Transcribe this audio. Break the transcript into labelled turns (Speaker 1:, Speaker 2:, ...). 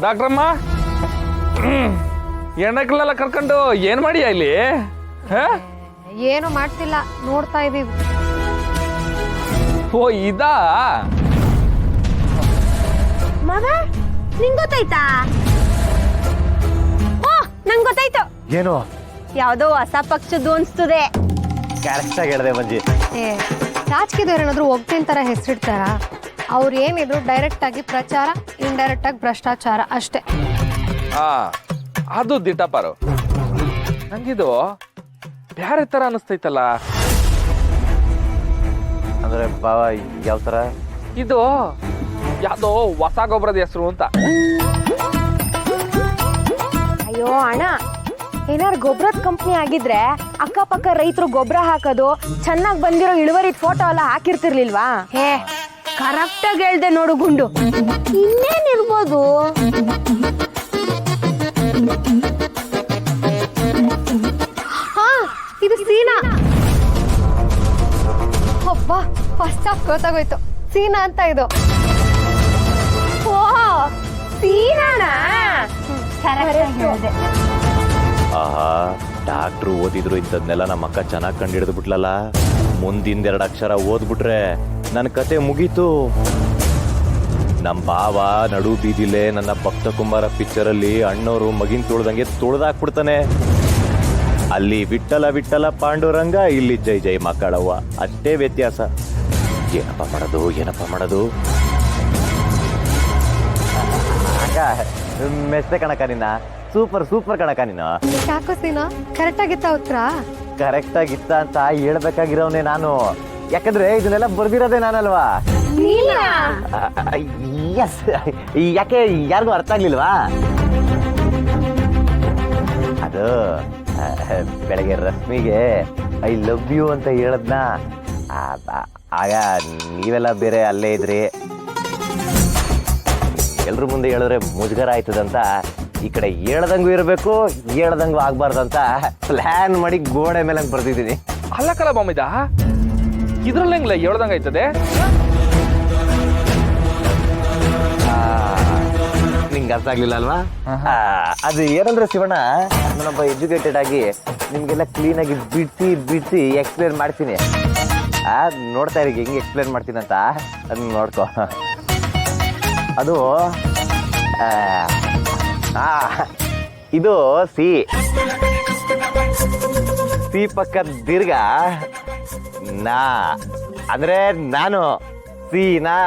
Speaker 1: ಡಾಕ್ಟ್ರಮ್ಮ ಹೆಣ್ಣಕ್ಲೆಲ್ಲ ಕರ್ಕೊಂಡು ಏನ್ ಮಾಡಿಯಾ ಇಲ್ಲಿ?
Speaker 2: ಏನು ಮಾಡ್ತಿಲ್ಲ, ನೋಡ್ತಾ ಇದೀವಿ.
Speaker 1: ಓ ಇದಾ
Speaker 2: ಮಗ, ನಿಂಗ್ ಗೊತ್ತಾಯ್ತಾ? ಓ ನಂಗ್ ಗೊತ್ತಾಯ್ತು.
Speaker 3: ಏನು?
Speaker 2: ಯಾವ್ದೋ ಹೊಸ ಪಕ್ಷದ್ದು ಅನ್ಸ್ತದೆ.
Speaker 3: ಕರೆಕ್ಟ್ ಆಗಿ ಹೇಳಿದೆ ಮಂಜಿ.
Speaker 2: ರಾಜಕೀಯದವ್ರು ಏನಾದ್ರು ಒಗ್ತಿನ ತರ ಹೆಸರಿಡ್ತಾರ? ಅವ್ರು ಏನಿದ್ರು ಡೈರೆಕ್ಟ್ ಆಗಿ ಪ್ರಚಾರ, ಇಂಡೈರೆಕ್ಟ್ ಆಗಿ ಭ್ರಷ್ಟಾಚಾರ ಅಷ್ಟೇ.
Speaker 1: ಅದು ದಿಟಪಾರು. ನಂಗಿದು ಬ್ಯಾರೆ ತರ ಅನಿಸ್ತೈತಲ್ಲ.
Speaker 3: ಅಂದ್ರೆ ಬಾವ ಯಾವ ತರ?
Speaker 1: ಇದು ಯಾವ್ದೋ ಹೊಸ ಗೊಬ್ಬರದ ಹೆಸರು ಅಂತ.
Speaker 4: ಅಯ್ಯೋ ಅಣ್ಣ, ಏನಾರು ಗೊಬ್ಬರದ ಕಂಪ್ನಿ ಆಗಿದ್ರೆ ಅಕ್ಕಪಕ್ಕ ರೈತರು ಗೊಬ್ಬರ ಹಾಕೋದು, ಚೆನ್ನಾಗಿ ಬಂದಿರೋ ಇಳುವರಿ ಫೋಟೋ ಎಲ್ಲ ಹಾಕಿರ್ತಿರ್ಲಿಲ್ವಾ?
Speaker 2: ಹೇ
Speaker 4: ಕರೆಕ್ಟ್ ಆಗಿ ಹೇಳ್ದೆ ನೋಡು ಗುಂಡು. ಇನ್ನೇನಿರ್ಬೋದು?
Speaker 2: ಹಾ, ಇದು ಸೀನಾ. ಒಬ್ಬ ಫಸ್ಟ್ ಹಾಫ್ ಗೊತ್ತಾಗೋಯ್ತು, ಸೀನಾ ಅಂತ ಇದು.
Speaker 4: ಓ ಸೀನಾನ?
Speaker 3: ಆಹಾ, ಡಾಕ್ಟ್ರು ಓದಿದ್ರು ಇಂಥದ್ನೆಲ್ಲ ನಮ್ಮ ಅಕ್ಕ ಚೆನ್ನಾಗಿ ಕಂಡಿಡಿದು ಬಿಟ್ಲಲ್ಲ. ಮುಂದಿನ 2 ಅಕ್ಷರ ಓದ್ಬಿಟ್ರೆ ನನ್ನ ಕತೆ ಮುಗೀತು. ನಮ್ಮ ಬಾವ ನಡು ಬೀದಿಲೆ ನನ್ನ ಭಕ್ತ ಕುಮಾರ ಪಿಕ್ಚರಲ್ಲಿ ಅಣ್ಣವರು ಮಗಿನ್ ತುಳ್ದಂಗೆ ತುಳ್ದಾಕ್ಬಿಡ್ತಾನೆ. ಅಲ್ಲಿ ವಿಠಲ ವಿಠಲ ಪಾಂಡುರಂಗ, ಇಲ್ಲಿ ಜೈ ಜೈ ಮಕ್ಕಳವ್ವ, ಅಷ್ಟೇ ವ್ಯತ್ಯಾಸ. ಏನಪ್ಪ ಮಾಡೋದು? ಮೆಸ್ತೆ ಕಣಕ ನಿನ್ನ, ಸೂಪರ್ ಕಣಕ ನೀನು.
Speaker 2: ಯಾಕೋ ಸೀನಾ, ಕರೆಕ್ಟ್ ಆಗಿತ್ತ ಉತ್ತರ?
Speaker 3: ಕರೆಕ್ಟ್ ಆಗಿತ್ತ ಅಂತ ಹೇಳ್ಬೇಕಾಗಿರೋನೆ ನಾನು, ಯಾಕಂದ್ರೆ ಇದನ್ನೆಲ್ಲ ಬರ್ದಿರೋದೇ ನಾನಲ್ವಾ. ಎಸ್, ಯಾಕೆ ಯಾರಿಗೂ ಅರ್ಥ ಆಗ್ಲಿಲ್ವಾ? ಅದು ಬೆಳಗ್ಗೆ ರಶ್ಮಿಗೆ ಐ ಲವ್ ಯು ಅಂತ ಹೇಳದ್ನ, ಆಗ ನೀವೆಲ್ಲ ಬೇರೆ ಅಲ್ಲೇ ಇದ್ರಿ. ಎಲ್ರ ಮುಂದೆ ಹೇಳಿದ್ರೆ ಮುಜುಗರ ಆಯ್ತದಂತ ಈ ಕಡೆ ಹೇಳ್ದಂಗೂ ಇರಬೇಕು, ಹೇಳ್ದಂಗೂ ಆಗ್ಬಾರ್ದಂತ ಪ್ಲಾನ್ ಮಾಡಿ ಗೋಡೆ ಮೇಲೆ ಹಂಗೆ ಬರ್ತಿದ್ದೀನಿ.
Speaker 1: ಅಲ್ಲ ಕಲ ಬಾಮಿದ, ಇದ್ರಲ್ಲಿ ಹೆಂಗ್ಲ ಹೇಳ್ದಂಗ ಆಯ್ತದೆ?
Speaker 3: ನಿಂಗೆ ಅರ್ಥ ಆಗ್ಲಿಲ್ಲ ಅಲ್ವಾ? ಅದು ಏನಂದ್ರೆ ಶಿವಣ್ಣ, ನಾನೊಬ್ಬ ಎಜುಕೇಟೆಡ್ ಆಗಿ ನಿಮ್ಗೆಲ್ಲ ಕ್ಲೀನ್ ಆಗಿ ಬಿಡಿಸಿ ಎಕ್ಸ್ಪ್ಲೇನ್ ಮಾಡ್ತೀನಿ. ನೋಡ್ತಾ ಇರಿ ಹೆಂಗೆ ಎಕ್ಸ್ಪ್ಲೇನ್ ಮಾಡ್ತೀನಿ ಅಂತ, ಅದನ್ನ ನೋಡ್ಕೊ. ಅದು ಇದು ಸಿ ಪಕ್ಕದ ದೀರ್ಘ ನಾ, ಅಂದ್ರೆ ನಾನು ಸೀನಾ.